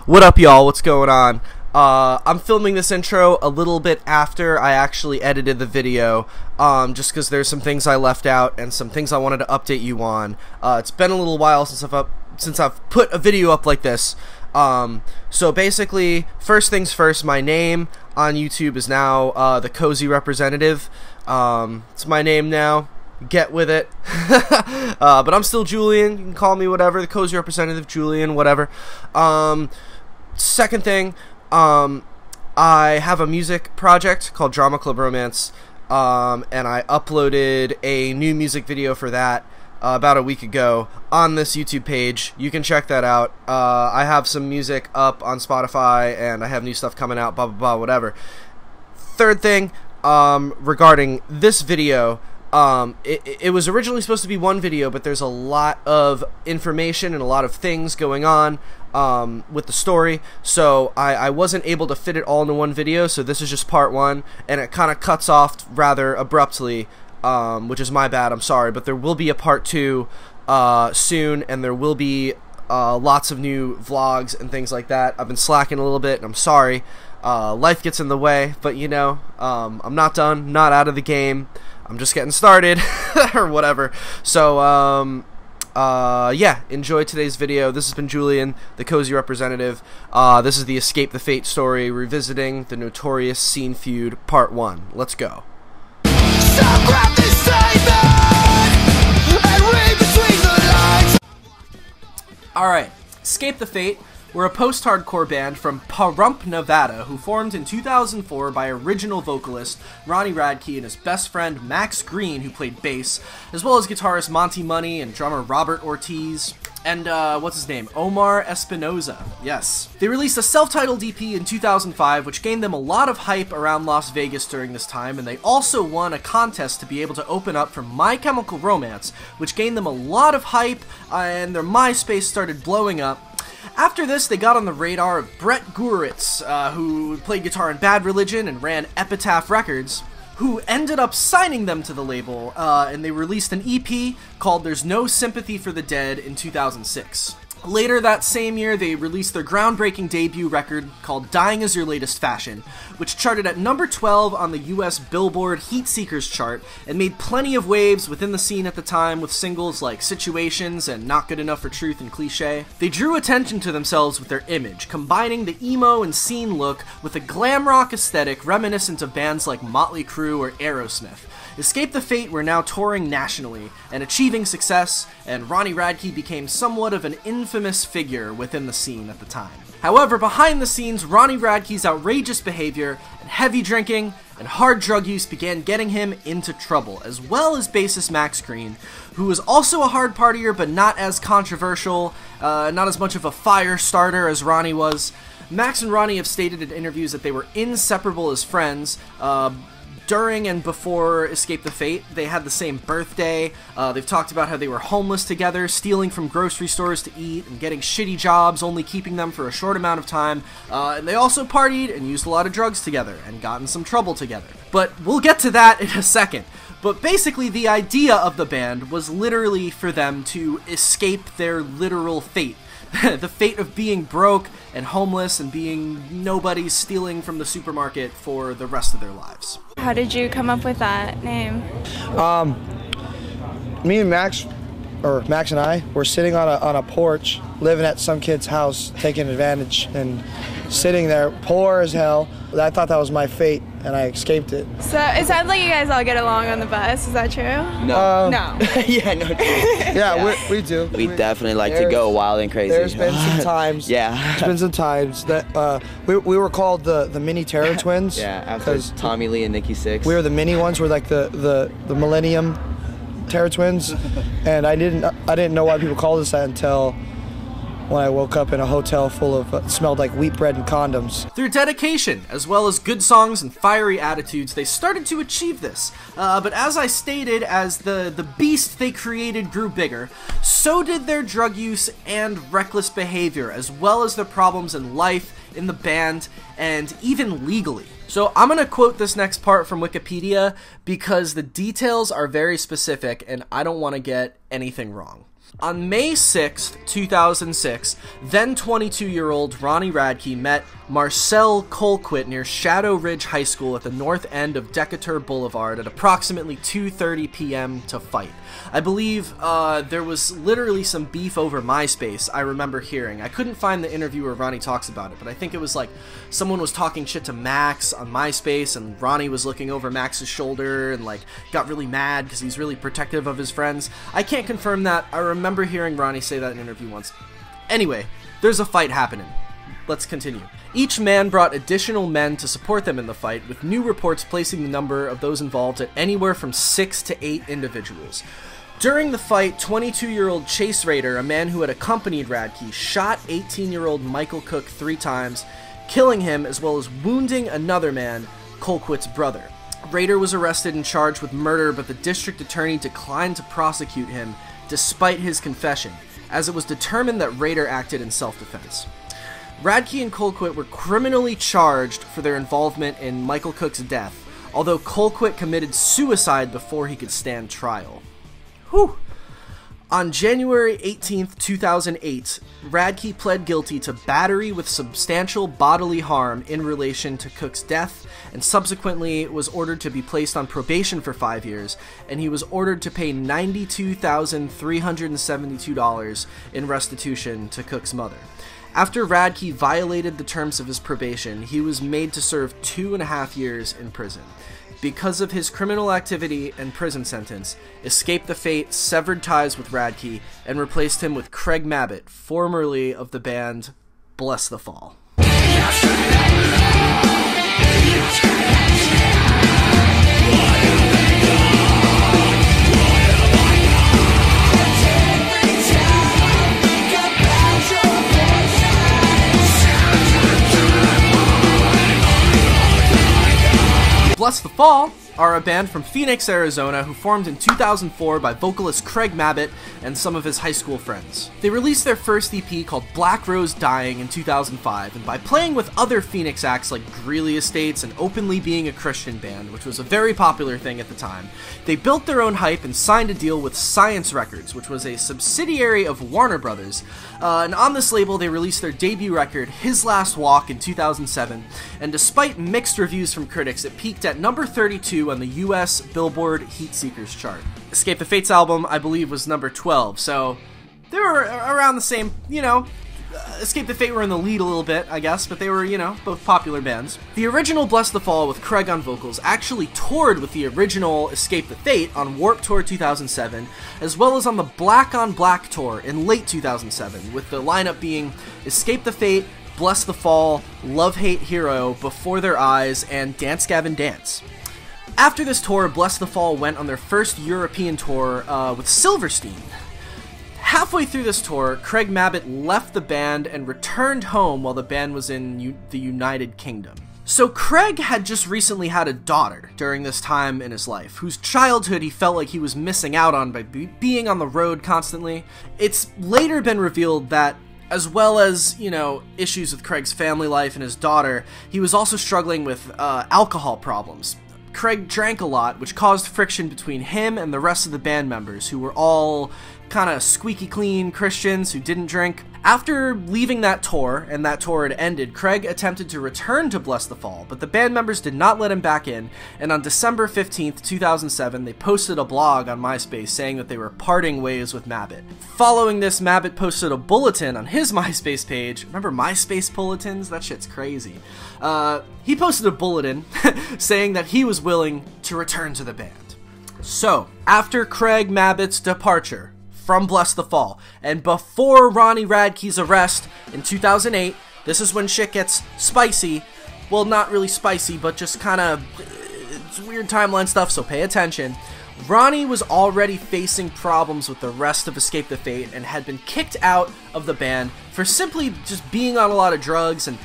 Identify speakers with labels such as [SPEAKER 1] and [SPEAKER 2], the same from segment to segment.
[SPEAKER 1] What up, y'all? What's going on? I'm filming this intro a little bit after I actually edited the video, just because there's some things I left out and some things I wanted to update you on. It's been a little while since I've put a video up like this. So basically, first things first, my name on YouTube is now the Cozy Representative. It's my name now. Get with it. But I'm still Julian. You can call me whatever. The Cozy Representative, Julian, whatever. Second thing, I have a music project called Drama Club Romance, and I uploaded a new music video for that about a week ago on this YouTube page. You can check that out. I have some music up on Spotify, and I have new stuff coming out, blah, blah, blah, whatever. Third thing, regarding this video, it was originally supposed to be one video, but there's a lot of information and a lot of things going on with the story, so I wasn't able to fit it all into one video, so this is just part one, and it kind of cuts off rather abruptly, which is my bad, I'm sorry, but there will be a part two soon, and there will be lots of new vlogs and things like that. I've been slacking a little bit, and I'm sorry. Life gets in the way, but you know, I'm not done, not out of the game. I'm just getting started, or whatever. So, yeah, enjoy today's video. This has been Julian, the Cozy Representative. This is the Escape the Fate story, revisiting the Notorious Scene Feud Part 1. Let's go. So grab this statement and read between the lines. Alright, Escape the Fate. We're a post-hardcore band from Pahrump, Nevada, who formed in 2004 by original vocalist Ronnie Radke and his best friend Max Green, who played bass, as well as guitarist Monty Money and drummer Robert Ortiz, and, what's his name? Omar Espinoza. Yes. They released a self-titled EP in 2005, which gained them a lot of hype around Las Vegas during this time, and they also won a contest to be able to open up for My Chemical Romance, which gained them a lot of hype, and their MySpace started blowing up. After this, they got on the radar of Brett Guritz, who played guitar in Bad Religion and ran Epitaph Records, who ended up signing them to the label, and they released an EP called There's No Sympathy for the Dead in 2006. Later that same year, they released their groundbreaking debut record called Dying Is Your Latest Fashion, which charted at number 12 on the US Billboard Heat Seekers chart and made plenty of waves within the scene at the time with singles like Situations and Not Good Enough for Truth and Cliche. They drew attention to themselves with their image, combining the emo and scene look with a glam rock aesthetic reminiscent of bands like Motley Crue or Aerosmith. Escape the Fate were now touring nationally and achieving success, and Ronnie Radke became somewhat of an infamous figure within the scene at the time. However, behind the scenes, Ronnie Radke's outrageous behavior and heavy drinking and hard drug use began getting him into trouble, as well as bassist Max Green, who was also a hard partier but not as controversial, not as much of a fire starter as Ronnie was. Max and Ronnie have stated in interviews that they were inseparable as friends. During and before Escape the Fate, they had the same birthday. They've talked about how they were homeless together, stealing from grocery stores to eat, and getting shitty jobs, only keeping them for a short amount of time. And they also partied and used a lot of drugs together, and got in some trouble together. But we'll get to that in a second. But basically, the idea of the band was literally for them to escape their literal fate. The fate of being broke and homeless and being nobody, stealing from the supermarket for the rest of their lives.
[SPEAKER 2] How did you come up with that name?
[SPEAKER 3] Me and Max and I were sitting on a porch, living at some kid's house, taking advantage and sitting there, poor as hell. I thought that was my fate, and I escaped it.
[SPEAKER 2] So it sounds like you guys all get along on the bus. Is that true?
[SPEAKER 4] No.
[SPEAKER 2] No.
[SPEAKER 4] Yeah, no.
[SPEAKER 3] Yeah, we do.
[SPEAKER 4] We definitely like to go wild and crazy.
[SPEAKER 3] There's been some times.
[SPEAKER 4] Yeah.
[SPEAKER 3] There's been some times that we were called the mini terror twins.
[SPEAKER 4] Yeah, after Tommy Lee and Nikki Sixx.
[SPEAKER 3] We were the mini ones. We're like the Millennium Terror Twins, and I didn't know why people called us that until when I woke up in a hotel full of, smelled like wheat bread and condoms.
[SPEAKER 1] Through dedication, as well as good songs and fiery attitudes, they started to achieve this. But as I stated, as the beast they created grew bigger, so did their drug use and reckless behavior, as well as their problems in life, in the band, and even legally. So I'm going to quote this next part from Wikipedia because the details are very specific and I don't want to get anything wrong. On May 6th, 2006, then 22-year-old Ronnie Radke met Marcel Colquitt near Shadow Ridge High School at the north end of Decatur Boulevard at approximately 2:30 p.m. to fight. I believe there was literally some beef over MySpace, I remember hearing. I couldn't find the interview where Ronnie talks about it, but I think it was like someone was talking shit to Max on MySpace, and Ronnie was looking over Max's shoulder and like got really mad because he's really protective of his friends. I can't confirm that. I remember hearing Ronnie say that in an interview once. Anyway, there's a fight happening. Let's continue. Each man brought additional men to support them in the fight, with new reports placing the number of those involved at anywhere from 6 to 8 individuals. During the fight, 22-year-old Chase Rader, a man who had accompanied Radke, shot 18-year-old Michael Cook 3 times, killing him as well as wounding another man, Colquitt's brother. Rader was arrested and charged with murder, but the district attorney declined to prosecute him despite his confession, as it was determined that Rader acted in self-defense. Radke and Colquitt were criminally charged for their involvement in Michael Cook's death, although Colquitt committed suicide before he could stand trial. Whew. On January 18th, 2008, Radke pled guilty to battery with substantial bodily harm in relation to Cook's death, and subsequently was ordered to be placed on probation for 5 years, and he was ordered to pay $92,372 in restitution to Cook's mother. After Radke violated the terms of his probation, he was made to serve 2.5 years in prison. Because of his criminal activity and prison sentence, Escape the Fate severed ties with Radke and replaced him with Craig Mabbit, formerly of the band Bless the Fall. Bless the Fall are a band from Phoenix, Arizona, who formed in 2004 by vocalist Craig Mabbit and some of his high school friends. They released their first EP called Black Rose Dying in 2005, and by playing with other Phoenix acts like Greeley Estates and openly being a Christian band, which was a very popular thing at the time, they built their own hype and signed a deal with Science Records, which was a subsidiary of Warner Brothers. And on this label, they released their debut record, His Last Walk, in 2007, and despite mixed reviews from critics, it peaked at number 32 on the US Billboard Heat Seekers chart. Escape the Fate's album, I believe, was number 12, so they were around the same, you know. Escape the Fate were in the lead a little bit, I guess, but they were, you know, both popular bands. The original Bless the Fall with Craig on vocals actually toured with the original Escape the Fate on Warped Tour 2007, as well as on the Black on Black tour in late 2007, with the lineup being Escape the Fate, Bless the Fall, Love Hate Hero, Before Their Eyes, and Dance Gavin Dance. After this tour, Bless the Fall went on their first European tour with Silverstein. Halfway through this tour, Craig Mabbit left the band and returned home while the band was in the United Kingdom. So Craig had just recently had a daughter during this time in his life, whose childhood he felt like he was missing out on by being on the road constantly. It's later been revealed that, as well as, you know, issues with Craig's family life and his daughter, he was also struggling with alcohol problems. Craig drank a lot, which caused friction between him and the rest of the band members, who were all kind of squeaky clean Christians who didn't drink. After leaving that tour, and that tour had ended, Craig attempted to return to Bless the Fall, but the band members did not let him back in, and on December 15th, 2007, they posted a blog on MySpace saying that they were parting ways with Mabbit. Following this, Mabbit posted a bulletin on his MySpace page. Remember MySpace bulletins? That shit's crazy. He posted a bulletin saying that he was willing to return to the band. So, after Craig Mabbit's departure from Bless the Fall, and before Ronnie Radke's arrest in 2008, this is when shit gets spicy. Well, not really spicy, but just kind of, it's weird timeline stuff, so pay attention. Ronnie was already facing problems with the rest of Escape the Fate and had been kicked out of the band for simply just being on a lot of drugs and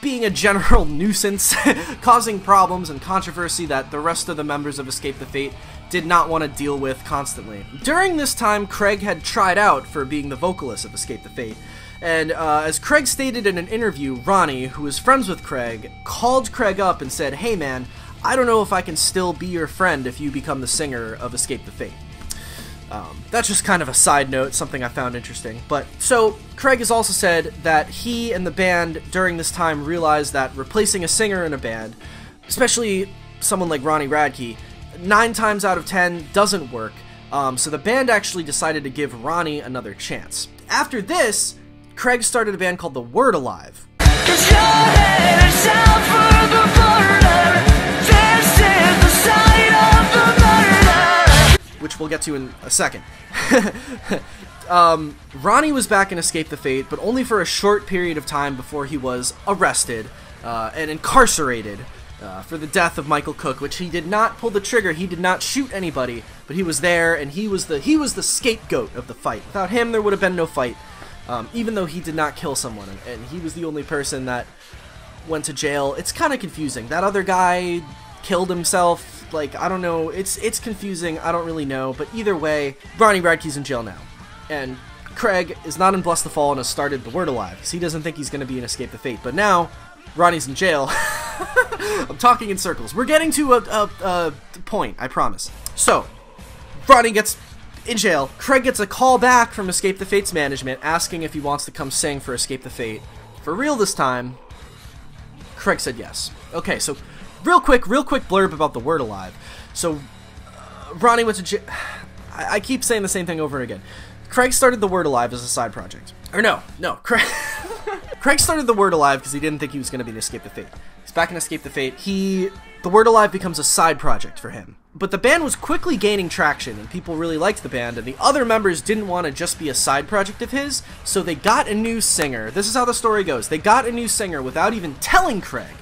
[SPEAKER 1] being a general nuisance, causing problems and controversy that the rest of the members of Escape the Fate did not want to deal with constantly. During this time, Craig had tried out for being the vocalist of Escape the Fate, and as Craig stated in an interview, Ronnie, who was friends with Craig, called Craig up and said, "Hey man, I don't know if I can still be your friend if you become the singer of Escape the Fate." That's just kind of a side note, something I found interesting. But so Craig has also said that he and the band during this time realized that replacing a singer in a band, especially someone like Ronnie Radke, 9 times out of 10 doesn't work. So the band actually decided to give Ronnie another chance. After this, Craig started a band called The Word Alive, which we'll get to in a second. Ronnie was back in Escape the Fate, but only for a short period of time before he was arrested and incarcerated for the death of Michael Cook, which he did not pull the trigger. He did not shoot anybody, but he was there, and he was the scapegoat of the fight. Without him, there would have been no fight, even though he did not kill someone, and he was the only person that went to jail. It's kind of confusing. That other guy killed himself. Like, I don't know, it's confusing, I don't really know, but either way, Ronnie Radke's in jail now, and Craig is not in Bless the Fall and has started The Word Alive, because he doesn't think he's going to be in Escape the Fate, but now, Ronnie's in jail. I'm talking in circles. We're getting to a point, I promise. So, Ronnie gets in jail, Craig gets a call back from Escape the Fate's management, asking if he wants to come sing for Escape the Fate. For real this time, Craig said yes. Okay, so real quick blurb about The Word Alive. So, Ronnie went to jail. I keep saying the same thing over and again. Craig started The Word Alive as a side project. Or no, Craig started The Word Alive because he didn't think he was going to be in Escape the Fate. He's back in Escape the Fate. The Word Alive becomes a side project for him. But the band was quickly gaining traction, and people really liked the band, and the other members didn't want to just be a side project of his, so they got a new singer. This is how the story goes. They got a new singer without even telling Craig,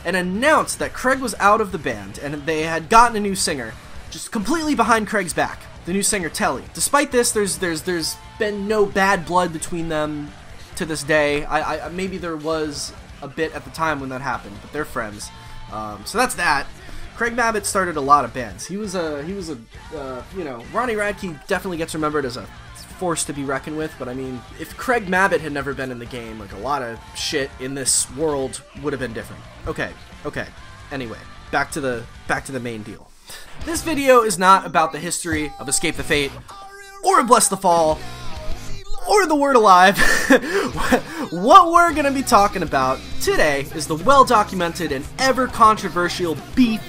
[SPEAKER 1] and announced that Craig was out of the band, and they had gotten a new singer, just completely behind Craig's back. The new singer, Telly. Despite this, there's been no bad blood between them to this day. Maybe there was a bit at the time when that happened, but they're friends. So that's that. Craig Mabbit started a lot of bands. He was a you know, Ronnie Radke definitely gets remembered as a force to be reckoned with, but I mean, if Craig Mabbit had never been in the game, like, a lot of shit in this world would have been different. Okay. Anyway, back to the main deal. This video is not about the history of Escape the Fate, or Bless the Fall, or The Word Alive. What we're gonna be talking about today is the well-documented and ever-controversial beef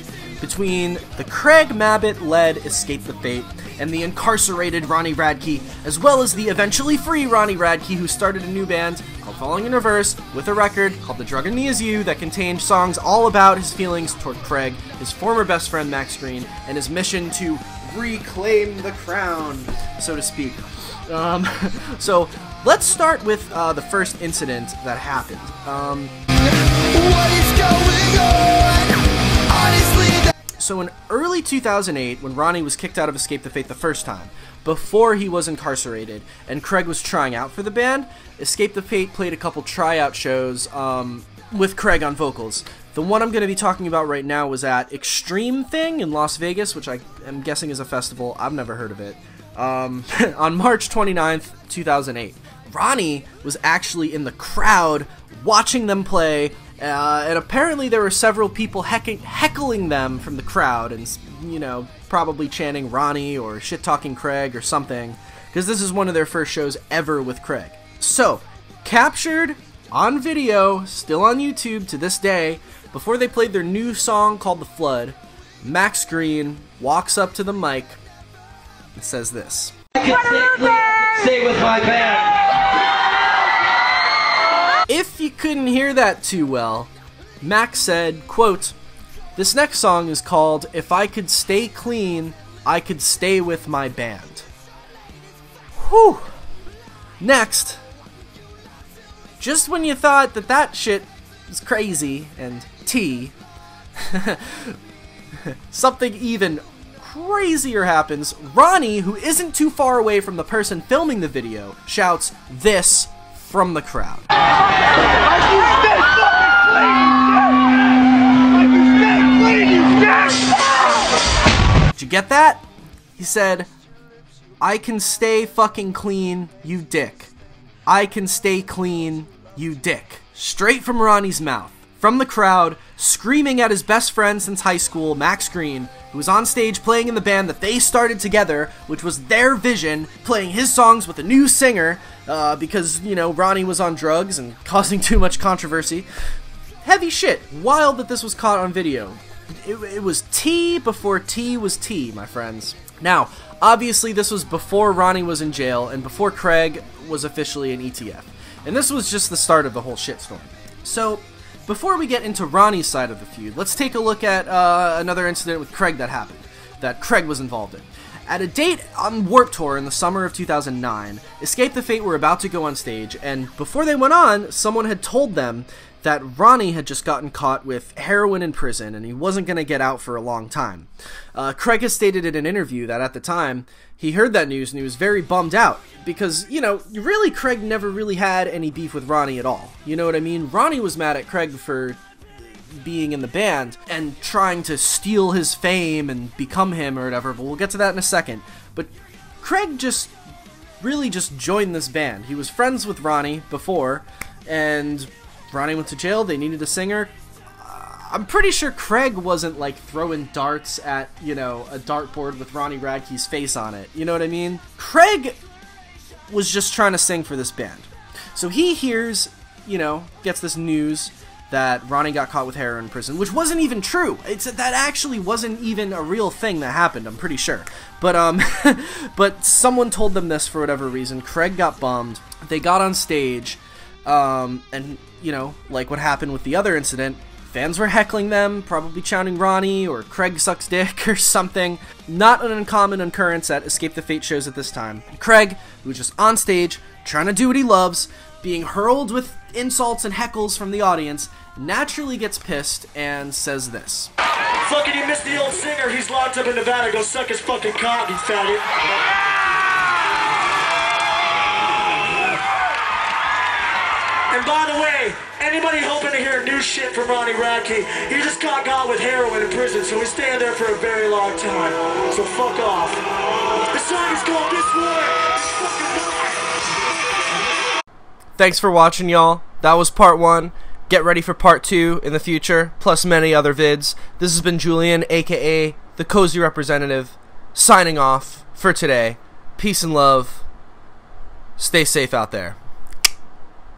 [SPEAKER 1] between the Craig Mabbit-led Escape the Fate and the incarcerated Ronnie Radke, as well as the eventually free Ronnie Radke, who started a new band called Falling in Reverse with a record called The Drug in Me Is You that contained songs all about his feelings toward Craig, his former best friend Max Green, and his mission to reclaim the crown, so to speak. So let's start with the first incident that happened.
[SPEAKER 5] What is going on? Honestly,
[SPEAKER 1] So in early 2008, when Ronnie was kicked out of Escape the Fate the first time, before he was incarcerated, and Craig was trying out for the band, Escape the Fate played a couple tryout shows with Craig on vocals. The one I'm going to be talking about right now was at Extreme Thing in Las Vegas, which I am guessing is a festival. I've never heard of it. On March 29th, 2008. Ronnie was actually in the crowd watching them play, and apparently there were several people heckling them from the crowd, and, you know, probably chanting Ronnie or shit-talking Craig or something, because this is one of their first shows ever with Craig. So, captured on video, still on YouTube to this day, before they played their new song called The FEUD, Max Green walks up to the mic and says this.
[SPEAKER 6] Stay with my band.
[SPEAKER 1] If you couldn't hear that too well, Max said, quote, "This next song is called If I Could Stay Clean, I Could Stay With My Band." Whew. Next, just when you thought that shit was crazy and tea, something even crazier happens. Ronnie, who isn't too far away from the person filming the video, shouts this from the crowd. Did you get that? He said, "I can stay fucking clean, you dick. I can stay clean, you dick." Straight from Ronnie's mouth, from the crowd, screaming at his best friend since high school, Max Green, who was on stage playing in the band that they started together, which was their vision, playing his songs with a new singer, because, you know, Ronnie was on drugs and causing too much controversy. Heavy shit. Wild that this was caught on video. It was tea before tea was tea, my friends. Now, obviously this was before Ronnie was in jail and before Craig was officially an ETF. And this was just the start of the whole shitstorm. So, before we get into Ronnie's side of the feud, let's take a look at another incident with Craig that Craig was involved in. At a date on Warped Tour in the summer of 2009, Escape the Fate were about to go on stage, and before they went on, someone had told them that Ronnie had just gotten caught with heroin in prison and he wasn't going to get out for a long time. Craig has stated in an interview that at the time, he heard that news and he was very bummed out because, you know, really Craig never really had any beef with Ronnie at all. You know what I mean? Ronnie was mad at Craig for being in the band and trying to steal his fame and become him or whatever, but we'll get to that in a second. But Craig really just joined this band. He was friends with Ronnie before, and Ronnie went to jail, they needed a singer. I'm pretty sure Craig wasn't like throwing darts at, you know, a dartboard with Ronnie Radke's face on it. You know what I mean? Craig was just trying to sing for this band. So he hears, you know, gets this news that Ronnie got caught with heroin in prison, which wasn't even true. That actually wasn't even a real thing that happened, I'm pretty sure. But but someone told them this for whatever reason. Craig got bummed. They got on stage, and, you know, like what happened with the other incident, fans were heckling them, probably chanting Ronnie or Craig sucks dick or something. Not an uncommon occurrence at Escape the Fate shows at this time. Craig, who was just on stage, trying to do what he loves, being hurled with insults and heckles from the audience, naturally gets pissed and says this.
[SPEAKER 6] Fucking you missed the old singer, he's locked up in Nevada, go suck his fucking cock, you faggot. And by the way, anybody hoping to hear new shit from Ronnie Radke, he just got caught with heroin in prison, so he's staying there for a very long time. So fuck off. The song is called This War.
[SPEAKER 1] Thanks for watching, y'all. That was part 1. Get ready for part 2 in the future, plus many other vids. This has been Julian, aka the Cozy Representative, signing off for today. Peace and love. Stay safe out there.